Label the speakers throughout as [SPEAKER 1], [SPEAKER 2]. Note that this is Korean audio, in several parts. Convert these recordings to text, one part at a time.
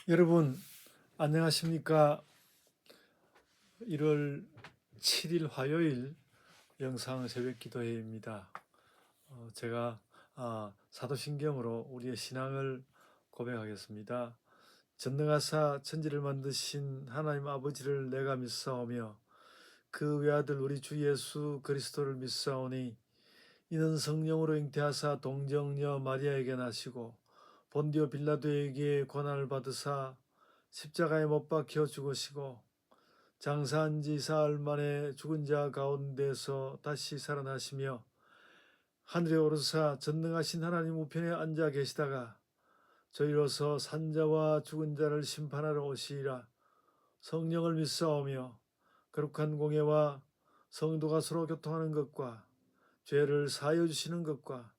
[SPEAKER 1] 여러분 안녕하십니까? 1월 7일 화요일 영상 새벽 기도회입니다. 제가 사도신경으로 우리의 신앙을 고백하겠습니다. 전능하사 천지를 만드신 하나님 아버지를 내가 믿사오며 그 외아들 우리 주 예수 그리스도를 믿사오니 이는 성령으로 잉태하사 동정녀 마리아에게 나시고 본디오 빌라도에게 고난을 받으사 십자가에 못 박혀 죽으시고 장사한 지 사흘 만에 죽은 자 가운데서 다시 살아나시며 하늘에 오르사 전능하신 하나님 우편에 앉아 계시다가 저희로서 산자와 죽은 자를 심판하러 오시리라. 성령을 믿사오며 거룩한 공예와 성도가 서로 교통하는 것과 죄를 사하여 주시는 것과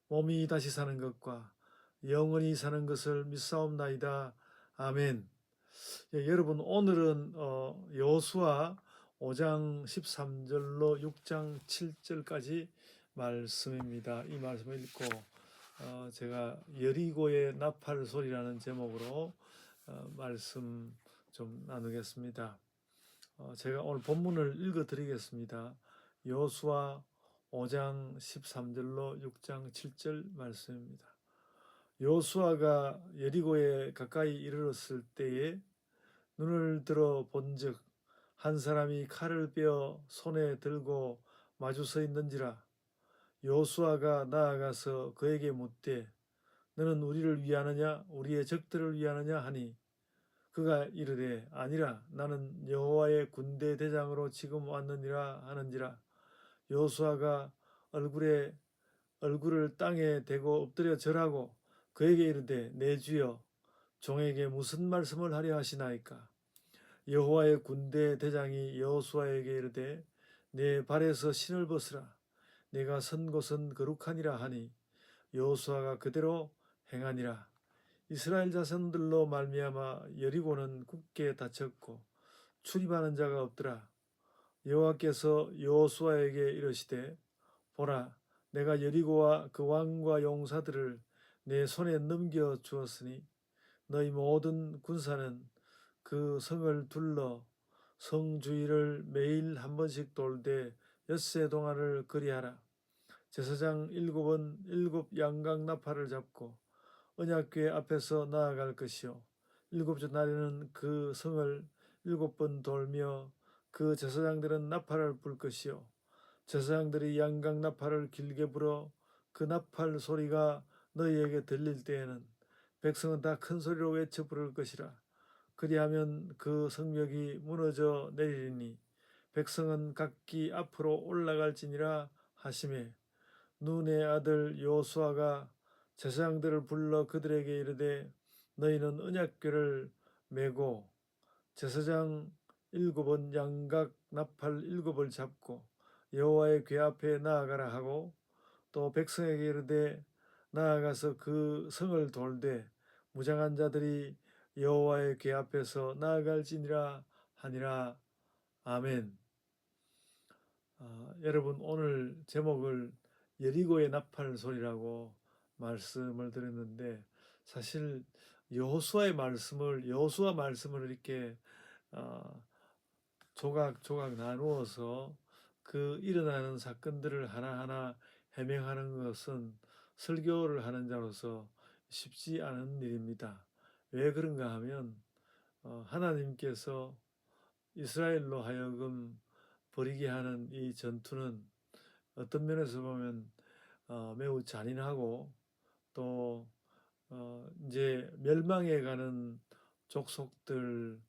[SPEAKER 1] 몸이 다시 사는 것과 영원히 사는 것을 믿사옵나이다. 아멘. 여러분 오늘은 여호수아 5장 13절로 6장 7절까지 말씀입니다. 이 말씀을 읽고 제가 여리고의 나팔 소리라는 제목으로 말씀 좀 나누겠습니다. 제가 오늘 본문을 읽어드리겠습니다. 여호수아 5장 13절로 6장 7절 말씀입니다. 여호수아가 여리고에 가까이 이르렀을 때에 눈을 들어 본즉 한 사람이 칼을 빼어 손에 들고 마주 서 있는지라. 여호수아가 나아가서 그에게 묻되 너는 우리를 위하느냐 우리의 적들을 위하느냐 하니 그가 이르되 아니라 나는 여호와의 군대 대장으로 지금 왔느니라 하는지라. 여호수아가 얼굴을 땅에 대고 엎드려 절하고 그에게 이르되 내 주여 종에게 무슨 말씀을 하려 하시나이까. 여호와의 군대 대장이 여호수아에게 이르되 내 발에서 신을 벗으라. 내가 선 곳은 거룩하니라 하니 여호수아가 그대로 행하니라. 이스라엘 자손들로 말미암아 여리고는 굳게 닫혔고 출입하는 자가 없더라. 여호와께서 여호수아에게 이르시되 보라 내가 여리고와 그 왕과 용사들을 내 손에 넘겨 주었으니 너희 모든 군사는 그 성을 둘러 성 주위를 매일 한 번씩 돌되 엿새 동안을 그리하라. 제사장 7은 7 양각 나팔을 잡고 언약궤 앞에서 나아갈 것이요 7째 날에는 그 성을 7번 돌며 그 제사장들은 나팔을 불 것이요 제사장들이 양각 나팔을 길게 불어 그 나팔 소리가 너희에게 들릴 때에는 백성은 다 큰 소리로 외쳐 부를 것이라. 그리하면 그 성벽이 무너져 내리리니 백성은 각기 앞으로 올라갈지니라 하시매 눈의 아들 여호수아가 제사장들을 불러 그들에게 이르되 너희는 언약궤를 메고 제사장 7은 양각 나팔 7을 잡고 여호와의 궤 앞에 나아가라 하고 또 백성에게 이르되 나아가서 그 성을 돌되 무장한 자들이 여호와의 궤 앞에서 나아갈지니라 하니라. 아멘. 여러분 오늘 제목을 여리고의 나팔 소리라고 말씀을 드렸는데 사실 여호수아 말씀을 이렇게 조각조각 나누어서 그 일어나는 사건들을 하나하나 해명하는 것은 설교를 하는 자로서 쉽지 않은 일입니다. 왜 그런가 하면 하나님께서 이스라엘로 하여금 벌이게 하는 이 전투는 어떤 면에서 보면 매우 잔인하고 또 이제 멸망해 가는 족속들에게는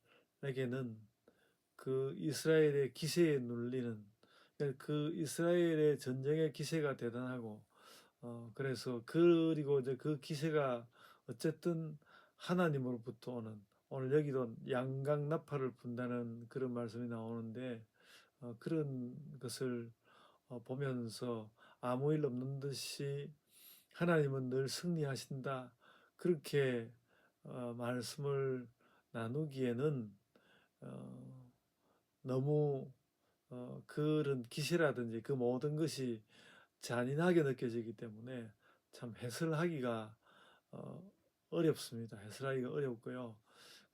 [SPEAKER 1] 그 이스라엘의 기세에 눌리는 그 이스라엘의 전쟁의 기세가 대단하고 그래서 그리고 이제 그 기세가 어쨌든 하나님으로부터 오는 오늘 여기도 양각 나팔을 분다는 그런 말씀이 나오는데 그런 것을 보면서 아무 일 없는 듯이 하나님은 늘 승리하신다 그렇게 말씀을 나누기에는 너무 그런 기세라든지 그 모든 것이 잔인하게 느껴지기 때문에 참 해설하기가 어렵습니다. 해설하기가 어렵고요.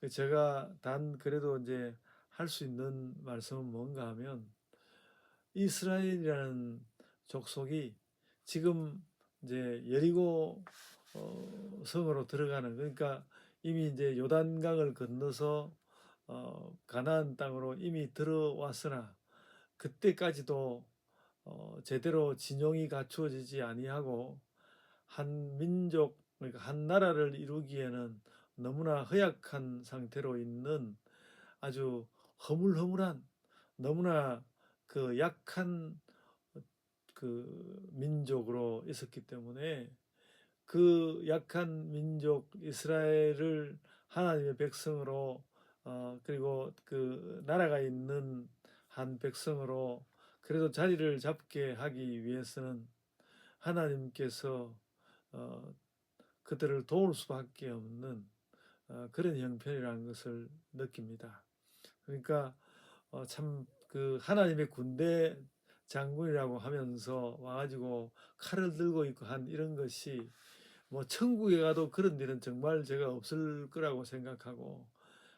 [SPEAKER 1] 제가 단 그래도 이제 할 수 있는 말씀은 뭔가 하면 이스라엘이라는 족속이 지금 이제 여리고 성으로 들어가는, 그러니까 이미 이제 요단강을 건너서 가나안 땅으로 이미 들어왔으나 그때까지도 제대로 진영이 갖추어지지 아니하고 한 민족, 그러니까 한 나라를 이루기에는 너무나 허약한 상태로 있는 아주 허물허물한, 너무나 그 약한 그 민족으로 있었기 때문에 그 약한 민족 이스라엘을 하나님의 백성으로 그리고 그 나라가 있는 한 백성으로 그래도 자리를 잡게 하기 위해서는 하나님께서 어, 그들을 도울 수밖에 없는 그런 형편이라는 것을 느낍니다. 그러니까 참 그 하나님의 군대 장군이라고 하면서 와가지고 칼을 들고 있고 한 이런 것이 뭐 천국에 가도 그런 일은 정말 제가 없을 거라고 생각하고,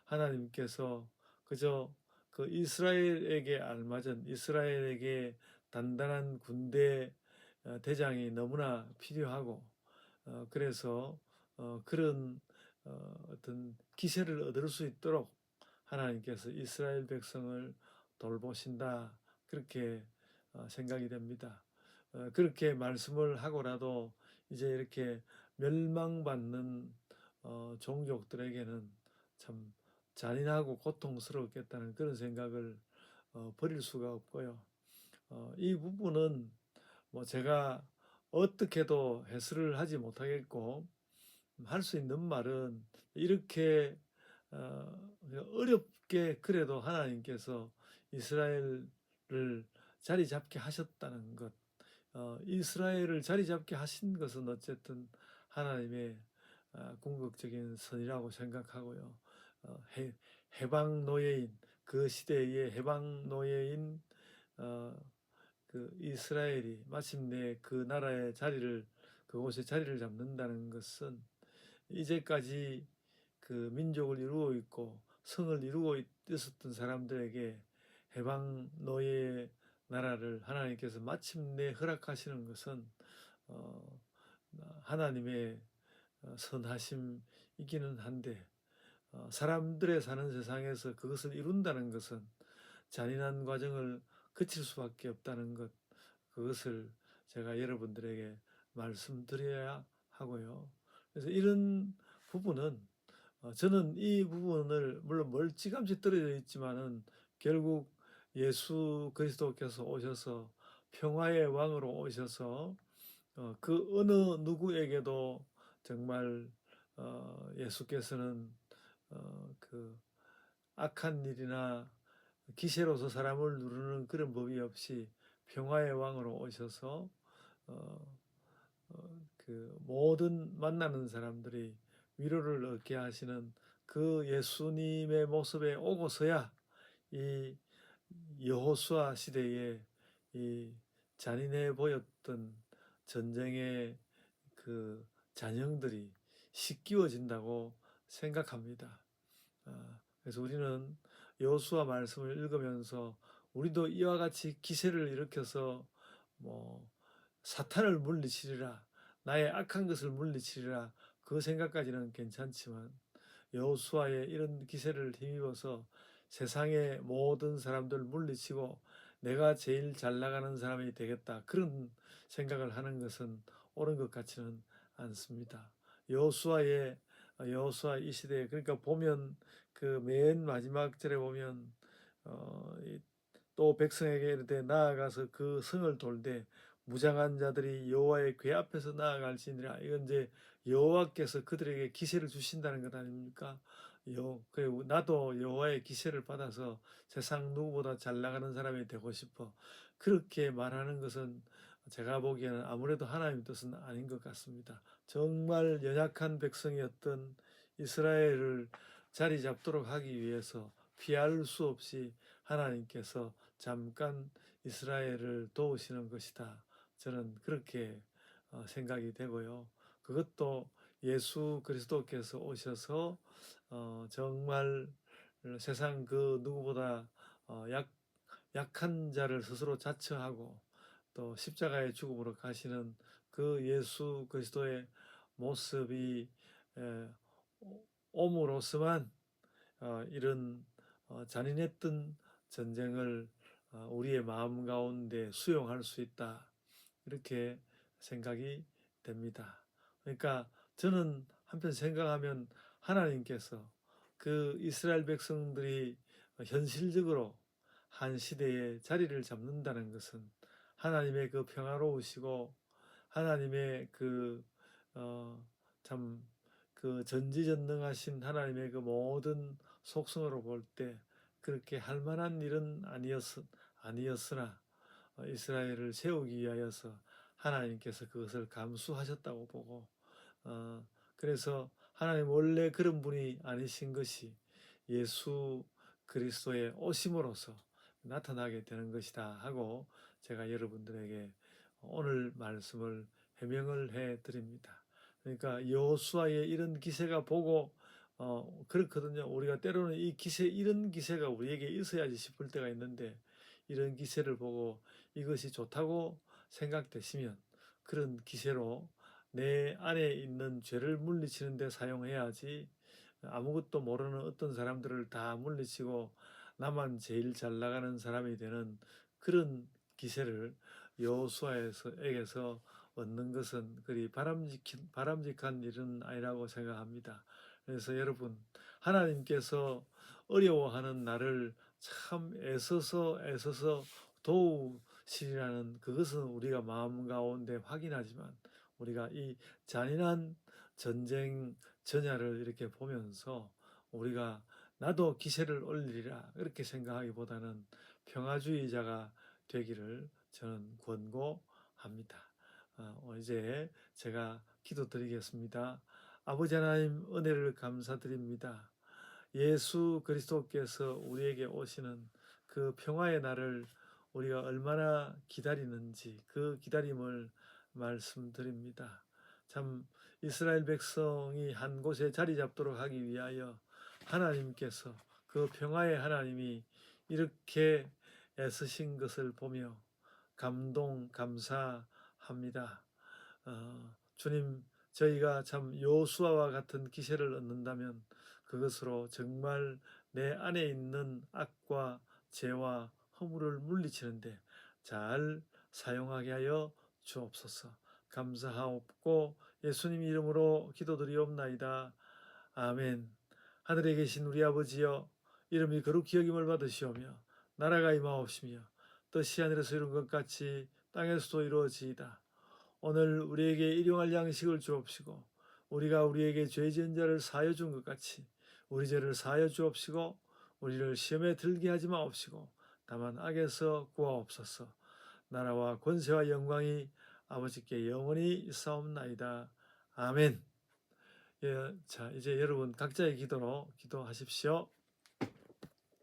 [SPEAKER 1] 하나님께서 그저 그 이스라엘에게 알맞은, 이스라엘에게 단단한 군대 대장이 너무나 필요하고, 그래서 그런 어떤 기세를 얻을 수 있도록 하나님께서 이스라엘 백성을 돌보신다, 그렇게 생각이 됩니다. 그렇게 말씀을 하고라도 이제 이렇게 멸망받는 종족들에게는 참 잔인하고 고통스럽겠다는 그런 생각을 버릴 수가 없고요. 이 부분은 뭐 제가 어떻게도 해설을 하지 못하겠고, 할 수 있는 말은 이렇게 어렵게 그래도 하나님께서 이스라엘을 자리 잡게 하셨다는 것, 이스라엘을 자리 잡게 하신 것은 어쨌든 하나님의 궁극적인 선이라고 생각하고요. 해방 노예인, 그 시대의 해방 노예인 그 이스라엘이 마침내 그 나라의 자리를, 그곳에 자리를 잡는다는 것은 이제까지 그 민족을 이루고 있고 성을 이루고 있었던 사람들에게 해방 노예의 나라를 하나님께서 마침내 허락하시는 것은 하나님의 선하심이기는 한데, 사람들의 사는 세상에서 그것을 이룬다는 것은 잔인한 과정을 거칠 수밖에 없다는 것, 그것을 제가 여러분들에게 말씀드려야 하고요. 그래서 이런 부분은 저는 이 부분을 물론 멀찌감치 떨어져 있지만은 결국 예수 그리스도께서 오셔서 평화의 왕으로 오셔서 그 어느 누구에게도 정말 예수께서는 그 악한 일이나 기세로서 사람을 누르는 그런 법이 없이 평화의 왕으로 오셔서 그 모든 만나는 사람들이 위로를 얻게 하시는 그 예수님의 모습에 오고서야 이 여호수아 시대에 이 잔인해 보였던 전쟁의 그 잔영들이 씻기워진다고 생각합니다. 그래서 우리는 여호수아 말씀을 읽으면서 우리도 이와 같이 기세를 일으켜서 뭐 사탄을 물리치리라, 나의 악한 것을 물리치리라, 그 생각까지는 괜찮지만 여호수아의 이런 기세를 힘입어서 세상의 모든 사람들 물리치고 내가 제일 잘 나가는 사람이 되겠다, 그런 생각을 하는 것은 옳은 것 같지는 않습니다. 여호수아 이 시대에, 그러니까 보면 그 맨 마지막 절에 보면 또 백성에게 이르되 나아가서 그 성을 돌되 무장한 자들이 여호와의 궤 앞에서 나아갈지니라. 이건 이제 여호와께서 그들에게 기세를 주신다는 것 아닙니까? 그리고 나도 여호와의 기세를 받아서 세상 누구보다 잘 나가는 사람이 되고 싶어, 그렇게 말하는 것은 제가 보기에는 아무래도 하나님 뜻은 아닌 것 같습니다. 정말 연약한 백성이었던 이스라엘을 자리 잡도록 하기 위해서 피할 수 없이 하나님께서 잠깐 이스라엘을 도우시는 것이다, 저는 그렇게 생각이 되고요. 그것도 예수 그리스도께서 오셔서 정말 세상 그 누구보다 약한 자를 스스로 자처하고 또 십자가의 죽음으로 가시는 그 예수 그리스도의 모습이 에, 옴으로써만 이런 잔인했던 전쟁을 우리의 마음 가운데 수용할 수 있다. 이렇게 생각이 됩니다. 그러니까 저는 한편 생각하면 하나님께서 그 이스라엘 백성들이 현실적으로 한 시대에 자리를 잡는다는 것은 하나님의 그 평화로우시고 하나님의 참 그 전지전능하신 하나님의 그 모든 속성으로 볼 때 그렇게 할 만한 일은 아니었으나 이스라엘을 세우기 위하여서 하나님께서 그것을 감수하셨다고 보고 그래서 하나님 원래 그런 분이 아니신 것이 예수 그리스도의 오심으로써 나타나게 되는 것이다 하고 제가 여러분들에게 오늘 말씀을 해명을 해 드립니다. 그러니까 여호수아의 이런 기세가 보고 그렇거든요. 우리가 때로는 이런 기세가 우리에게 있어야지 싶을 때가 있는데 이런 기세를 보고 이것이 좋다고 생각되시면 그런 기세로 내 안에 있는 죄를 물리치는 데 사용해야지 아무것도 모르는 어떤 사람들을 다 물리치고 나만 제일 잘 나가는 사람이 되는 그런 기세를 여호수아에게서 얻는 것은 그리 바람직한 일은 아니라고 생각합니다. 그래서 여러분 하나님께서 어려워하는 나를 참 애써서 도우시리라는 그것은 우리가 마음 가운데 확인하지만 우리가 이 잔인한 전쟁 전야를 이렇게 보면서 우리가 나도 기세를 올리리라 이렇게 생각하기보다는 평화주의자가 되기를 저는 권고합니다. 이제 제가 기도드리겠습니다. 아버지 하나님 은혜를 감사드립니다. 예수 그리스도께서 우리에게 오시는 그 평화의 날을 우리가 얼마나 기다리는지 그 기다림을 말씀드립니다. 참 이스라엘 백성이 한 곳에 자리 잡도록 하기 위하여 하나님께서 그 평화의 하나님이 이렇게 애쓰신 것을 보며 감사합니다. 주님, 저희가 참 여호수아와 같은 기세를 얻는다면 그것으로 정말 내 안에 있는 악과 죄와 허물을 물리치는데 잘 사용하게 하여 주옵소서. 감사하옵고 예수님 이름으로 기도드리옵나이다. 아멘. 하늘에 계신 우리 아버지여, 이름이 거룩히 여김을 받으시오며 나라가 임하옵시며 뜻이 하늘에서 이룬 것 같이 땅에서도 이루어지이다. 오늘 우리에게 일용할 양식을 주옵시고 우리가 우리에게 죄 지은 자를 사하여 준 것 같이 우리 죄를 사하여 주옵시고 우리를 시험에 들게 하지 마옵시고 다만 악에서 구하옵소서. 나라와 권세와 영광이 아버지께 영원히 있사옵나이다. 아멘. 예, 자 이제 여러분 각자의 기도로 기도하십시오.